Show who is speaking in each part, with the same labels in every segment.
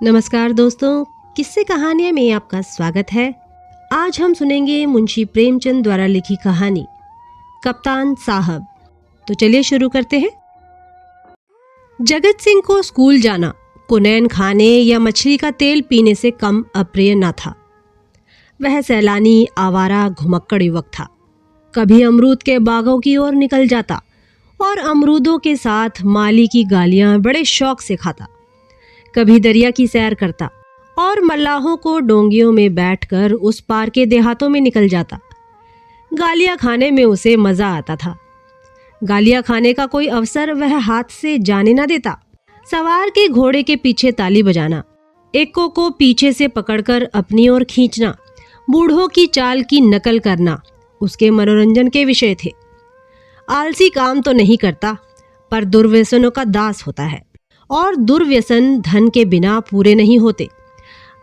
Speaker 1: नमस्कार दोस्तों, किस्से कहानियां में आपका स्वागत है। आज हम सुनेंगे मुंशी प्रेमचंद द्वारा लिखी कहानी कप्तान साहब। तो चलिए शुरू करते हैं। जगत सिंह को स्कूल जाना कुनैन खाने या मछली का तेल पीने से कम अप्रिय न था। वह सैलानी, आवारा, घुमक्कड़ युवक था। कभी अमरूद के बागों की ओर निकल जाता और अमरूदों के साथ माली की गालियां बड़े शौक से खाता। कभी दरिया की सैर करता और मल्लाहों को डोंगियों में बैठकर उस पार के देहातों में निकल जाता। गालियां खाने में उसे मजा आता था। गालियां खाने का कोई अवसर वह हाथ से जाने न देता। सवार के घोड़े के पीछे ताली बजाना, एक्को को पीछे से पकड़कर अपनी ओर खींचना, बूढ़ों की चाल की नकल करना उसके मनोरंजन के विषय थे। आलसी काम तो नहीं करता, पर दुर्व्यसनों का दास होता है और दुर्व्यसन धन के बिना पूरे नहीं होते।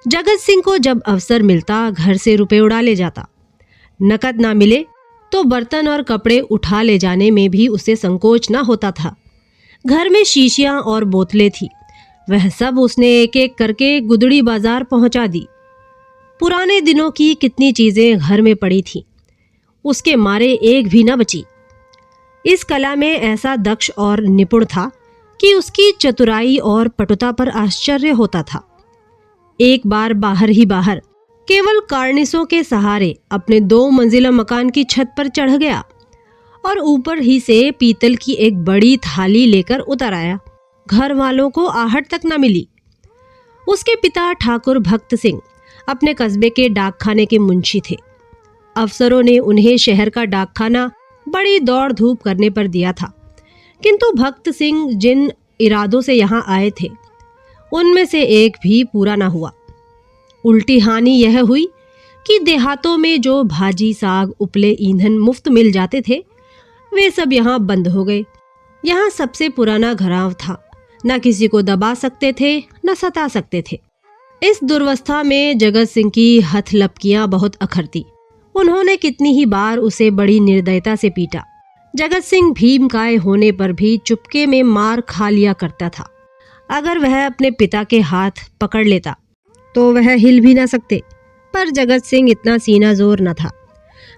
Speaker 1: जगत सिंह को जब अवसर मिलता घर से रुपए उड़ा ले जाता। नकद ना मिले तो बर्तन और कपड़े उठा ले जाने में भी उसे संकोच ना होता था। घर में शीशियां और बोतलें थी, वह सब उसने एक एक करके गुदड़ी बाजार पहुंचा दी। पुराने दिनों की कितनी चीजें घर में पड़ी थी, उसके मारे एक भी न बची। इस कला में ऐसा दक्ष और निपुण था कि उसकी चतुराई और पटुता पर आश्चर्य होता था। एक बार बाहर ही बाहर केवल कार्निसों के सहारे अपने 2 मंजिला मकान की छत पर चढ़ गया और ऊपर ही से पीतल की एक बड़ी थाली लेकर उतर आया। घर वालों को आहट तक न मिली। उसके पिता ठाकुर भक्त सिंह अपने कस्बे के डाकखाने के मुंशी थे। अफसरों ने उन्हें शहर का डाकखाना बड़ी दौड़ धूप करने पर दिया था, किंतु भक्त सिंह जिन इरादों से यहाँ आए थे उनमें से एक भी पूरा ना हुआ। उल्टी हानि यह हुई कि देहातों में जो भाजी, साग, उपले, ईंधन मुफ्त मिल जाते थे वे सब यहाँ बंद हो गए। यहाँ सबसे पुराना घराव था, न किसी को दबा सकते थे न सता सकते थे। इस दुर्वस्था में जगत सिंह की हथलपकियां बहुत अखरती। उन्होंने कितनी ही बार उसे बड़ी निर्दयता से पीटा। जगत सिंह भीमकाय होने पर भी चुपके में मार खा लिया करता था। अगर वह अपने पिता के हाथ पकड़ लेता तो वह हिल भी ना सकते, पर जगत सिंह इतना सीना जोर न था।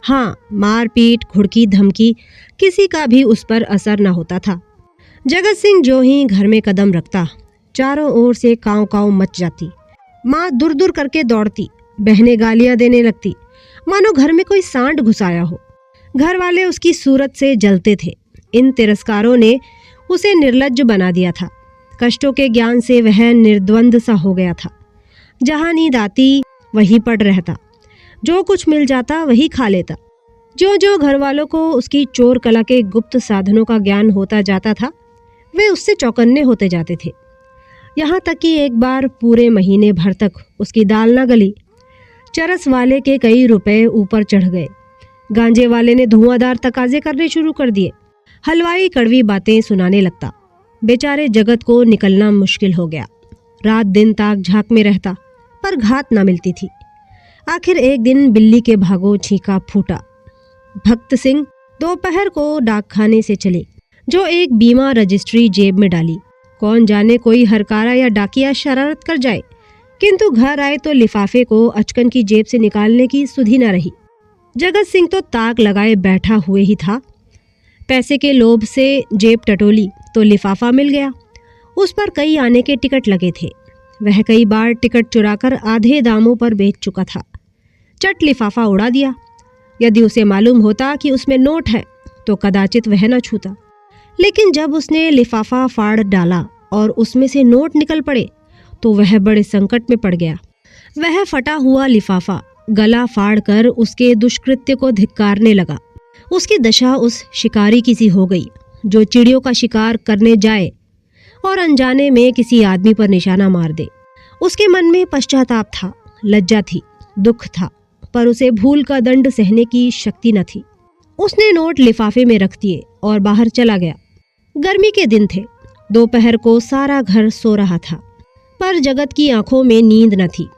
Speaker 1: हाँ, मार पीट, घुड़की, धमकी किसी का भी उस पर असर न होता था। जगत सिंह जो ही घर में कदम रखता चारों ओर से कांव कांव मच जाती। माँ दूर दूर करके दौड़ती, बहनें गालियां देने लगती मानो घर में कोई सांड घुसाया हो। घर वाले उसकी सूरत से जलते थे। इन तिरस्कारों ने उसे निर्लज्ज बना दिया था। कष्टों के ज्ञान से वह निर्द्वंद सा हो गया था। जहाँ नींद आती वहीं पड़ रहता, जो कुछ मिल जाता वही खा लेता। जो जो घर वालों को उसकी चोर कला के गुप्त साधनों का ज्ञान होता जाता था वे उससे चौकन्ने होते जाते थे। यहाँ तक कि एक बार पूरे महीने भर तक उसकी दाल न गली। चरस वाले के कई रुपए ऊपर चढ़ गए। गांजे वाले ने धुआंधार तकाजे करने शुरू कर दिए। हलवाई कड़वी बातें सुनाने लगता। बेचारे जगत को निकलना मुश्किल हो गया। रात दिन ताक झांक में रहता, पर घात न मिलती थी। आखिर एक दिन बिल्ली के भागो छींका फूटा। भक्त सिंह दोपहर को डाकखाने से चले, जो एक बीमा रजिस्ट्री जेब में डाली। कौन जाने कोई हरकारा या डाकिया शरारत कर जाए, किंतु घर आए तो लिफाफे को अचकन की जेब से निकालने की सुधि न रही। जगत सिंह तो ताक लगाए बैठा हुए ही था। पैसे के लोभ से जेब टटोली तो लिफाफा मिल गया। उस पर कई आने के टिकट लगे थे। वह कई बार टिकट चुराकर आधे दामों पर बेच चुका था। चट लिफाफा उड़ा दिया। यदि उसे मालूम होता कि उसमें नोट है तो कदाचित वह न छूता। लेकिन जब उसने लिफाफा फाड़ डाला और उसमें से नोट निकल पड़े तो वह बड़े संकट में पड़ गया। वह फटा हुआ लिफाफा गला फाड़कर उसके दुष्कृत्य को धिक्कारने लगा। उसकी दशा उस शिकारी की सी हो गई जो चिड़ियों का शिकार करने जाए और अनजाने में किसी आदमी पर निशाना मार दे। उसके मन में पश्चाताप था, लज्जा थी, दुख था, पर उसे भूल का दंड सहने की शक्ति न थी। उसने नोट लिफाफे में रख दिए और बाहर चला गया। गर्मी के दिन थे। दोपहर को सारा घर सो रहा था, पर जगत की आंखों में नींद न थी।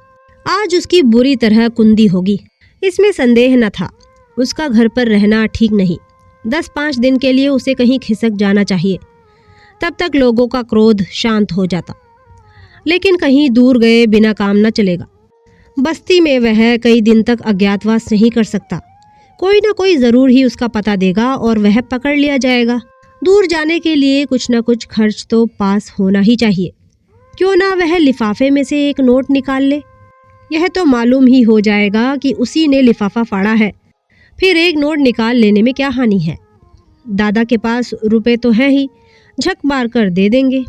Speaker 1: आज उसकी बुरी तरह कुंदी होगी, इसमें संदेह न था। उसका घर पर रहना ठीक नहीं। 10-5 दिन के लिए उसे कहीं खिसक जाना चाहिए, तब तक लोगों का क्रोध शांत हो जाता। लेकिन कहीं दूर गए बिना काम न चलेगा। बस्ती में वह कई दिन तक अज्ञातवास नहीं कर सकता। कोई ना कोई ज़रूर ही उसका पता देगा और वह पकड़ लिया जाएगा। दूर जाने के लिए कुछ ना कुछ खर्च तो पास होना ही चाहिए। क्यों ना वह लिफाफे में से एक नोट निकाल ले। यह तो मालूम ही हो जाएगा कि उसी ने लिफाफा फाड़ा है। फिर एक नोट निकाल लेने में क्या हानि है। दादा के पास रुपए तो हैं ही, झक मार कर दे देंगे।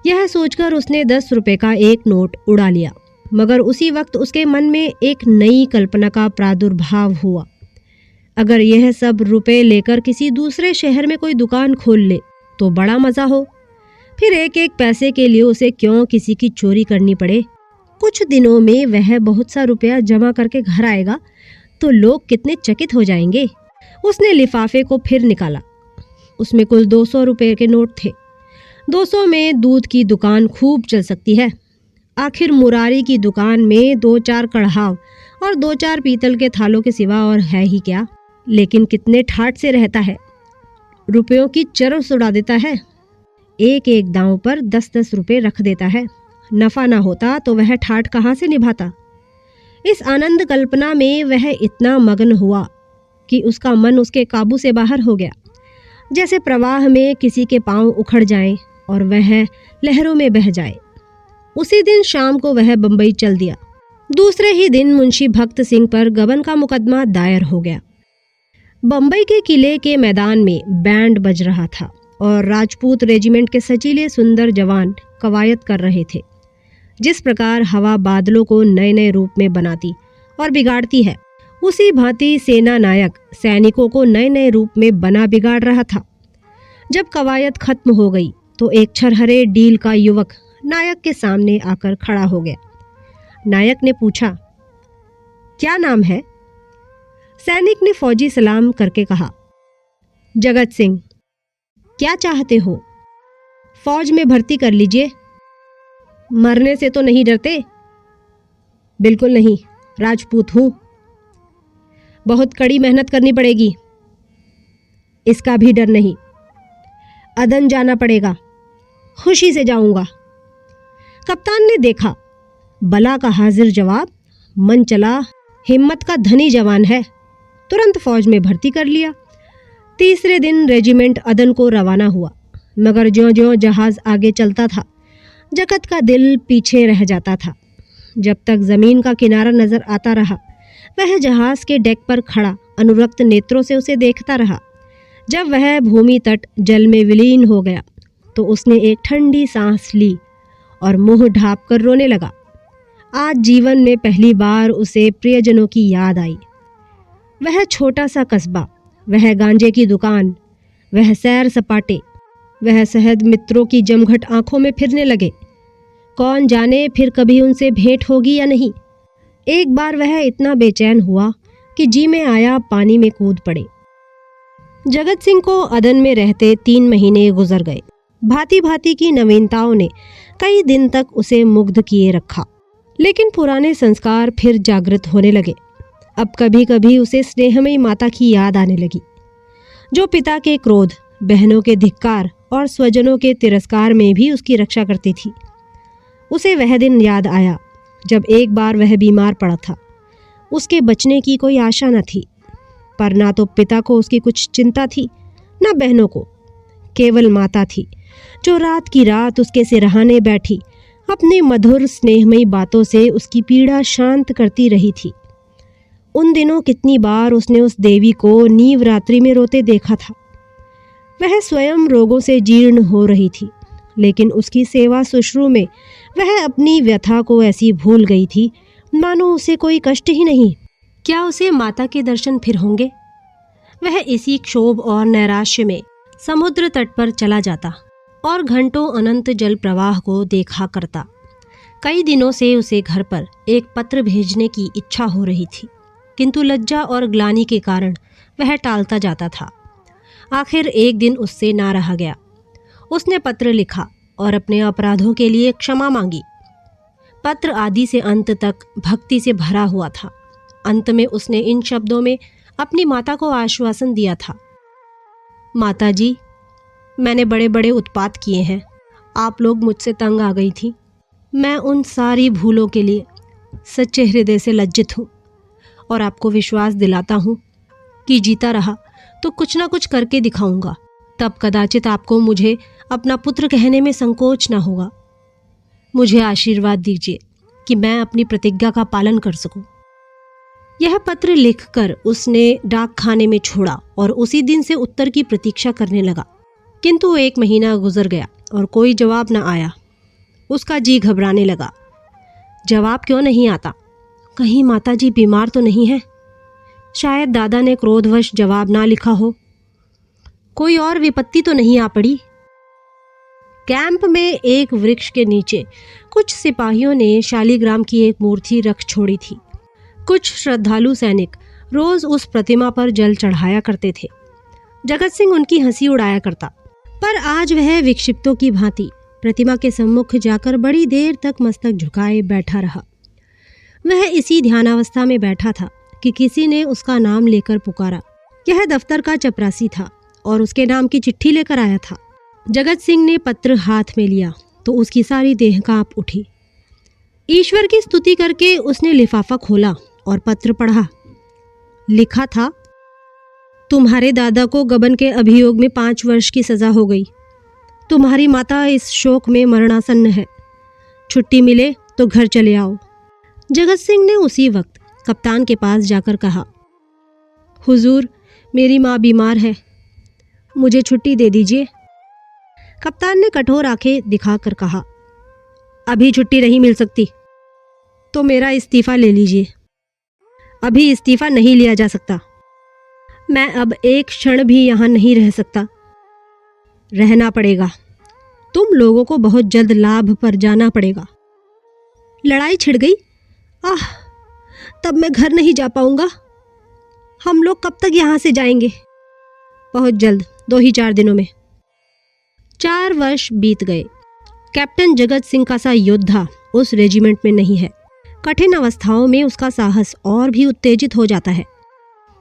Speaker 1: यह सोचकर उसने 10 रुपए का एक नोट उड़ा लिया। मगर उसी वक्त उसके मन में एक नई कल्पना का प्रादुर्भाव हुआ। अगर यह सब रुपए लेकर किसी दूसरे शहर में कोई दुकान खोल ले तो बड़ा मज़ा हो। फिर एक एक पैसे के लिए उसे क्यों किसी की चोरी करनी पड़े। कुछ दिनों में वह बहुत सा रुपया जमा करके घर आएगा तो लोग कितने चकित हो जाएंगे। उसने लिफाफे को फिर निकाला। उसमें कुल 200 रुपए के नोट थे। 200 में दूध की दुकान खूब चल सकती है। आखिर मुरारी की दुकान में 2-4 कढ़ाव और 2-4 पीतल के थालों के सिवा और है ही क्या। लेकिन कितने ठाट से रहता है, रुपयों की चरस उड़ा देता है। एक एक दांव पर 10-10 रुपए रख देता है। नफा ना होता तो वह ठाट कहाँ से निभाता। इस आनंद कल्पना में वह इतना मग्न हुआ कि उसका मन उसके काबू से बाहर हो गया। जैसे प्रवाह में किसी के पांव उखड़ जाएं और वह लहरों में बह जाए। उसी दिन शाम को वह बंबई चल दिया। दूसरे ही दिन मुंशी भक्त सिंह पर गबन का मुकदमा दायर हो गया। बंबई के किले के मैदान में बैंड बज रहा था और राजपूत रेजिमेंट के सजीले सुंदर जवान कवायद कर रहे थे। जिस प्रकार हवा बादलों को नए नए रूप में बनाती और बिगाड़ती है, उसी भांति सेना नायक सैनिकों को नए नए रूप में बना बिगाड़ रहा था। जब कवायद खत्म हो गई तो एक छरहरे डील का युवक नायक के सामने आकर खड़ा हो गया। नायक ने पूछा, क्या नाम है? सैनिक ने फौजी सलाम करके कहा, जगत सिंह। क्या चाहते हो? फौज में भर्ती कर लीजिए। मरने से तो नहीं डरते? बिल्कुल नहीं, राजपूत हूँ। बहुत कड़ी मेहनत करनी पड़ेगी। इसका भी डर नहीं। अदन जाना पड़ेगा। खुशी से जाऊंगा। कप्तान ने देखा, बला का हाजिर जवाब, मन चला, हिम्मत का धनी जवान है। तुरंत फौज में भर्ती कर लिया। तीसरे दिन रेजिमेंट अदन को रवाना हुआ। मगर ज्यों-ज्यों जहाज आगे चलता था, जगत का दिल पीछे रह जाता था। जब तक जमीन का किनारा नजर आता रहा, वह जहाज के डेक पर खड़ा अनुरक्त नेत्रों से उसे देखता रहा। जब वह भूमि तट जल में विलीन हो गया तो उसने एक ठंडी सांस ली और मुंह ढाँप कर रोने लगा। आज जीवन में पहली बार उसे प्रियजनों की याद आई। वह छोटा सा कस्बा, वह गांजे की दुकान, वह सैर सपाटे, वह सहज मित्रों की जमघट आंखों में फिरने लगे। कौन जाने फिर कभी उनसे भेंट होगी या नहीं। एक बार वह इतना बेचैन हुआ कि जी में आया पानी में कूद पड़े। जगत सिंह को अदन में रहते 3 महीने गुजर गए। भांति भांति की नवीनताओं ने कई दिन तक उसे मुग्ध किए रखा। लेकिन पुराने संस्कार फिर जागृत होने लगे। अब कभी कभी उसे स्नेहमयी माता की याद आने लगी, जो पिता के क्रोध, बहनों के धिक्कार और स्वजनों के तिरस्कार में भी उसकी रक्षा करती थी। उसे वह दिन याद आया जब एक बार वह बीमार पड़ा था। उसके बचने की कोई आशा न थी, पर ना तो पिता को उसकी कुछ चिंता थी, न बहनों को। केवल माता थी, जो रात की रात उसके सिरहाने बैठी अपनी मधुर स्नेहमयी बातों से उसकी पीड़ा शांत करती रही थी। उन दिनों कितनी बार उसने उस देवी को नींव रात्रि में रोते देखा था। वह स्वयं रोगों से जीर्ण हो रही थी, लेकिन उसकी सेवा शुश्रू में वह अपनी व्यथा को ऐसी भूल गई थी मानो उसे कोई कष्ट ही नहीं। क्या उसे माता के दर्शन फिर होंगे? वह इसी क्षोभ और नैराश्य में समुद्र तट पर चला जाता और घंटों अनंत जल प्रवाह को देखा करता। कई दिनों से उसे घर पर एक पत्र भेजने की इच्छा हो रही थी, किंतु लज्जा और ग्लानि के कारण वह टालता जाता था। आखिर एक दिन उससे ना रहा गया। उसने पत्र लिखा और अपने अपराधों के लिए क्षमा मांगी। पत्र आदि से अंत तक भक्ति से भरा हुआ था। अंत में उसने इन शब्दों में अपनी माता को आश्वासन दिया था, माता जी, मैंने बड़े बड़े उत्पात किए हैं। आप लोग मुझसे तंग आ गई थी। मैं उन सारी भूलों के लिए सच्चे हृदय से लज्जित हूँ और आपको विश्वास दिलाता हूँ कि जीता रहा तो कुछ ना कुछ करके दिखाऊंगा। तब कदाचित आपको मुझे अपना पुत्र कहने में संकोच ना होगा। मुझे आशीर्वाद दीजिए कि मैं अपनी प्रतिज्ञा का पालन कर सकूं। यह पत्र लिखकर उसने डाक खाने में छोड़ा और उसी दिन से उत्तर की प्रतीक्षा करने लगा। किंतु 1 महीना गुजर गया और कोई जवाब न आया। उसका जी घबराने लगा। जवाब क्यों नहीं आता? कहीं माताजी बीमार तो नहीं है? शायद दादा ने क्रोधवश जवाब ना लिखा हो। कोई और विपत्ति तो नहीं आ पड़ी? कैंप में एक वृक्ष के नीचे कुछ सिपाहियों ने शालीग्राम की एक मूर्ति रख छोड़ी थी। कुछ श्रद्धालु सैनिक रोज उस प्रतिमा पर जल चढ़ाया करते थे। जगत सिंह उनकी हंसी उड़ाया करता, पर आज वह विक्षिप्तों की भांति प्रतिमा के सम्मुख जाकर बड़ी देर तक मस्तक झुकाए बैठा रहा। वह इसी ध्यानावस्था में बैठा था कि किसी ने उसका नाम लेकर पुकारा। यह दफ्तर का चपरासी था और उसके नाम की चिट्ठी लेकर आया था। जगत सिंह ने पत्र हाथ में लिया तो उसकी सारी देह कांप उठी। ईश्वर की स्तुति करके उसने लिफाफा खोला और पत्र पढ़ा। लिखा था, तुम्हारे दादा को गबन के अभियोग में 5 वर्ष की सजा हो गई। तुम्हारी माता इस शोक में मरणासन्न है। छुट्टी मिले तो घर चले आओ। जगत सिंह ने उसी वक्त कप्तान के पास जाकर कहा, हुजूर, मेरी माँ बीमार है, मुझे छुट्टी दे दीजिए। कप्तान ने कठोर आंखें दिखाकर कहा, अभी छुट्टी नहीं मिल सकती, तो मेरा इस्तीफा ले लीजिए। अभी इस्तीफा नहीं लिया जा सकता। मैं अब एक क्षण भी यहाँ नहीं रह सकता। रहना पड़ेगा। तुम लोगों को बहुत जल्द लाभ पर जाना पड़ेगा। लड़ाई छिड़ गई? आह, तब मैं घर नहीं जा पाऊंगा। हम लोग कब तक यहाँ से जाएंगे? बहुत जल्द, 2 ही 4 दिनों में। 4 वर्ष बीत गए। कैप्टन जगत सिंह का सा योद्धा उस रेजिमेंट में नहीं है। कठिन अवस्थाओं में उसका साहस और भी उत्तेजित हो जाता है।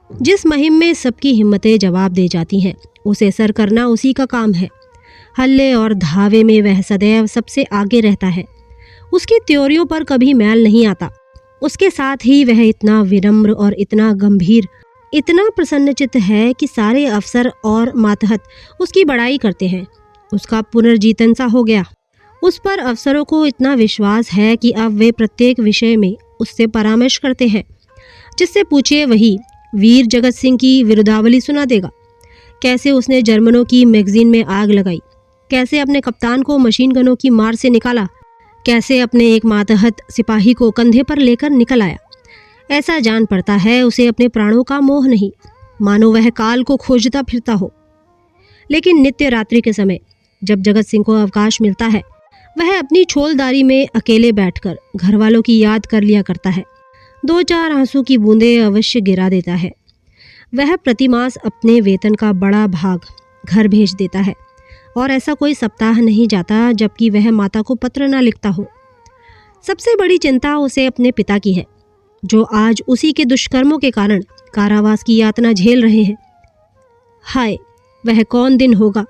Speaker 1: जिस मुहिम में सबकी हिम्मतें जवाब दे जाती हैं, उसे सर करना उसी का काम है। हल्ले और धावे में वह सदैव सबसे आगे रहता है। उसकी त्योरियों पर कभी मैल नहीं आता। उसके साथ ही वह इतना विनम्र और इतना गंभीर, इतना प्रसन्नचित्त है कि सारे अफसर और मातहत उसकी बड़ाई करते हैं। उसका पुनर्जीतन सा हो गया। उस पर अफसरों को इतना विश्वास है कि अब वे प्रत्येक विषय में उससे परामर्श करते हैं। जिससे पूछिए वही वीर जगत सिंह की विरुद्धावली सुना देगा। कैसे उसने जर्मनों की मैगजीन में आग लगाई, कैसे अपने कप्तान को मशीन गनों की मार से निकाला, कैसे अपने एक मातहत सिपाही को कंधे पर लेकर निकल आया। ऐसा जान पड़ता है उसे अपने प्राणों का मोह नहीं, मानो वह काल को खोजता फिरता हो। लेकिन नित्य रात्रि के समय जब जगत सिंह को अवकाश मिलता है, वह अपनी छोलदारी में अकेले बैठकर घर वालों की याद कर लिया करता है। 2-4 आंसू की बूंदें अवश्य गिरा देता है। वह प्रतिमास अपने वेतन का बड़ा भाग घर भेज देता है और ऐसा कोई सप्ताह नहीं जाता जबकि वह माता को पत्र न लिखता हो। सबसे बड़ी चिंता उसे अपने पिता की है, जो आज उसी के दुष्कर्मों के कारण कारावास की यातना झेल रहे हैं। हाय, वह कौन दिन होगा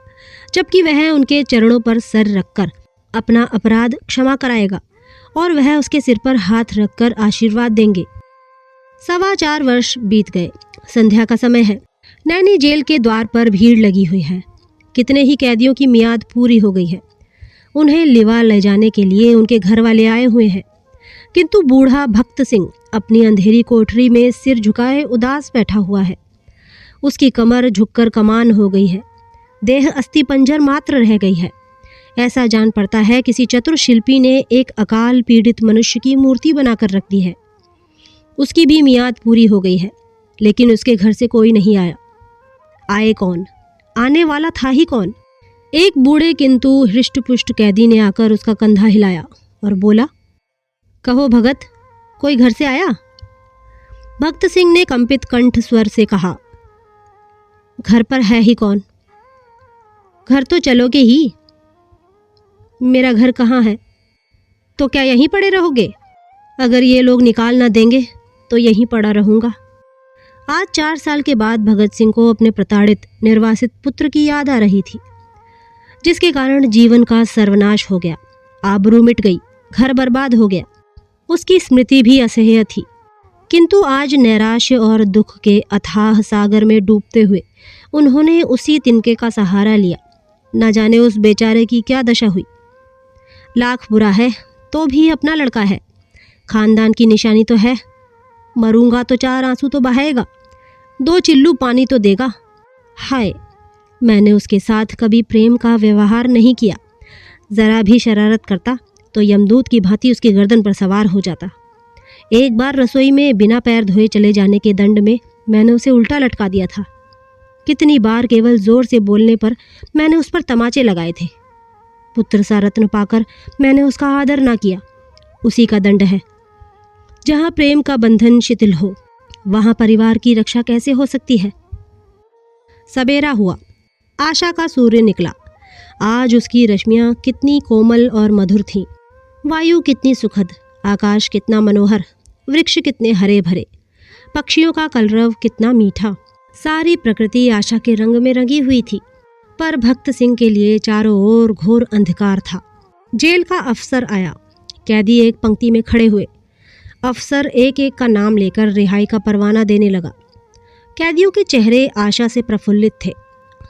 Speaker 1: जबकि वह उनके चरणों पर सर रखकर अपना अपराध क्षमा कराएगा और वह उसके सिर पर हाथ रखकर आशीर्वाद देंगे। 4.25 वर्ष बीत गए। संध्या का समय है। नैनी जेल के द्वार पर भीड़ लगी हुई है। कितने ही कैदियों की मियाद पूरी हो गई है। उन्हें लिवा ले जाने के लिए उनके घर वाले आए हुए हैं, किंतु बूढ़ा भक्त सिंह अपनी अंधेरी कोठरी में सिर झुकाए उदास बैठा हुआ है। उसकी कमर झुककर कमान हो गई है। देह अस्थि पंजर मात्र रह गई है। ऐसा जान पड़ता है किसी चतुर शिल्पी ने एक अकाल पीड़ित मनुष्य की मूर्ति बनाकर रख दी है। उसकी भी मियाद पूरी हो गई है, लेकिन उसके घर से कोई नहीं आया। आए कौन? आने वाला था ही कौन? एक बूढ़े किंतु हृष्टपुष्ट कैदी ने आकर उसका कंधा हिलाया और बोला, कहो भगत, कोई घर से आया? भक्त सिंह ने कंपित कंठ स्वर से कहा, घर पर है ही कौन? घर तो चलोगे ही। मेरा घर कहाँ है? तो क्या यहीं पड़े रहोगे? अगर ये लोग निकाल ना देंगे तो यहीं पड़ा रहूंगा। आज 4 साल के बाद भगत सिंह को अपने प्रताड़ित निर्वासित पुत्र की याद आ रही थी, जिसके कारण जीवन का सर्वनाश हो गया। आबरू मिट गई, घर बर्बाद हो गया। उसकी स्मृति भी असह्य थी, किंतु आज नैराश्य और दुख के अथाह सागर में डूबते हुए उन्होंने उसी तिनके का सहारा लिया। न जाने उस बेचारे की क्या दशा हुई। लाख बुरा है तो भी अपना लड़का है, खानदान की निशानी तो है। मरूंगा तो 4 आंसू तो बहाएगा, 2 चिल्लू पानी तो देगा। हाय, मैंने उसके साथ कभी प्रेम का व्यवहार नहीं किया। ज़रा भी शरारत करता तो यमदूत की भांति उसकी गर्दन पर सवार हो जाता। एक बार रसोई में बिना पैर धोए चले जाने के दंड में मैंने उसे उल्टा लटका दिया था। कितनी बार केवल जोर से बोलने पर मैंने उस पर तमाचे लगाए थे। पुत्र सा रत्न पाकर मैंने उसका आदर ना किया। उसी का दंड है। जहाँ प्रेम का बंधन शिथिल हो, वहाँ परिवार की रक्षा कैसे हो सकती है। सवेरा हुआ, आशा का सूर्य निकला। आज उसकी रश्मियाँ कितनी कोमल और मधुर थीं। वायु कितनी सुखद, आकाश कितना मनोहर, वृक्ष कितने हरे भरे, पक्षियों का कलरव कितना मीठा। सारी प्रकृति आशा के रंग में रंगी हुई थी। पर भक्त सिंह के लिए चारों ओर घोर अंधकार था। जेल का अफसर आया। कैदी एक पंक्ति में खड़े हुए। अफसर एक एक का नाम लेकर रिहाई का परवाना देने लगा। कैदियों के चेहरे आशा से प्रफुल्लित थे।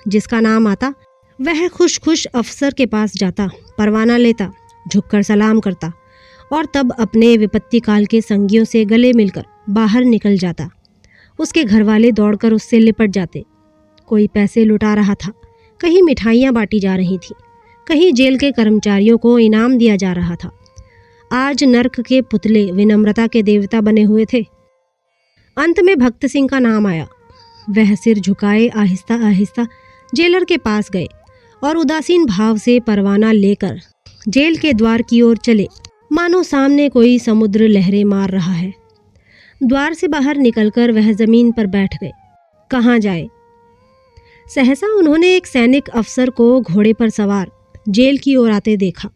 Speaker 1: जिसका नाम आता वह खुश खुश अफसर के पास जाता, परवाना लेता, झुककर सलाम करता और तब अपने विपत्ति काल के संगियों से गले मिलकर बाहर निकल जाता। उसके घरवाले दौड़कर उससे लिपट जाते। कोई पैसे लुटा रहा था, कहीं मिठाइयाँ बांटी जा रही थीं, कहीं जेल के कर्मचारियों को इनाम दिया जा रहा था। आज नर्क के पुतले विनम्रता के देवता बने हुए थे। अंत में भक्त सिंह का नाम आया। वह सिर झुकाए आहिस्ता आहिस्ता जेलर के पास गए और उदासीन भाव से परवाना लेकर जेल के द्वार की ओर चले, मानो सामने कोई समुद्र लहरें मार रहा है। द्वार से बाहर निकलकर वह जमीन पर बैठ गए। कहाँ जाए। सहसा उन्होंने एक सैनिक अफसर को घोड़े पर सवार जेल की ओर आते देखा।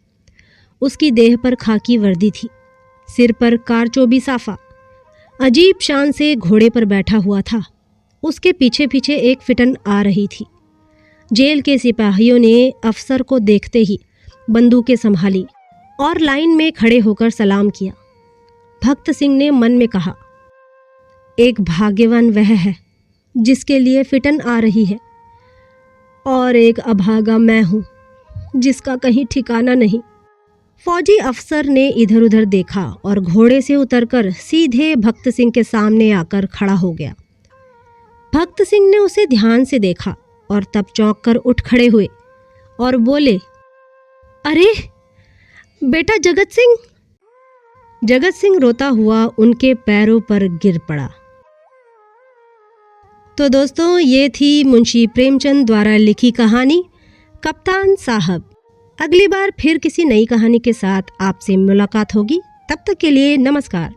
Speaker 1: उसकी देह पर खाकी वर्दी थी, सिर पर कारचोबी साफा, अजीब शान से घोड़े पर बैठा हुआ था। उसके पीछे पीछे एक फिटन आ रही थी। जेल के सिपाहियों ने अफसर को देखते ही बंदूकें संभाली और लाइन में खड़े होकर सलाम किया। भक्त सिंह ने मन में कहा, एक भाग्यवान वह है जिसके लिए फिटन आ रही है, और एक अभागा मैं हूँ जिसका कहीं ठिकाना नहीं। फौजी अफसर ने इधर उधर देखा और घोड़े से उतरकर सीधे भक्त सिंह के सामने आकर खड़ा हो गया। भक्त सिंह ने उसे ध्यान से देखा और तब चौंक कर उठ खड़े हुए और बोले, अरे बेटा जगत सिंह। जगत सिंह रोता हुआ उनके पैरों पर गिर पड़ा। तो दोस्तों, ये थी मुंशी प्रेमचंद द्वारा लिखी कहानी कप्तान साहब। अगली बार फिर किसी नई कहानी के साथ आपसे मुलाकात होगी। तब तक के लिए नमस्कार।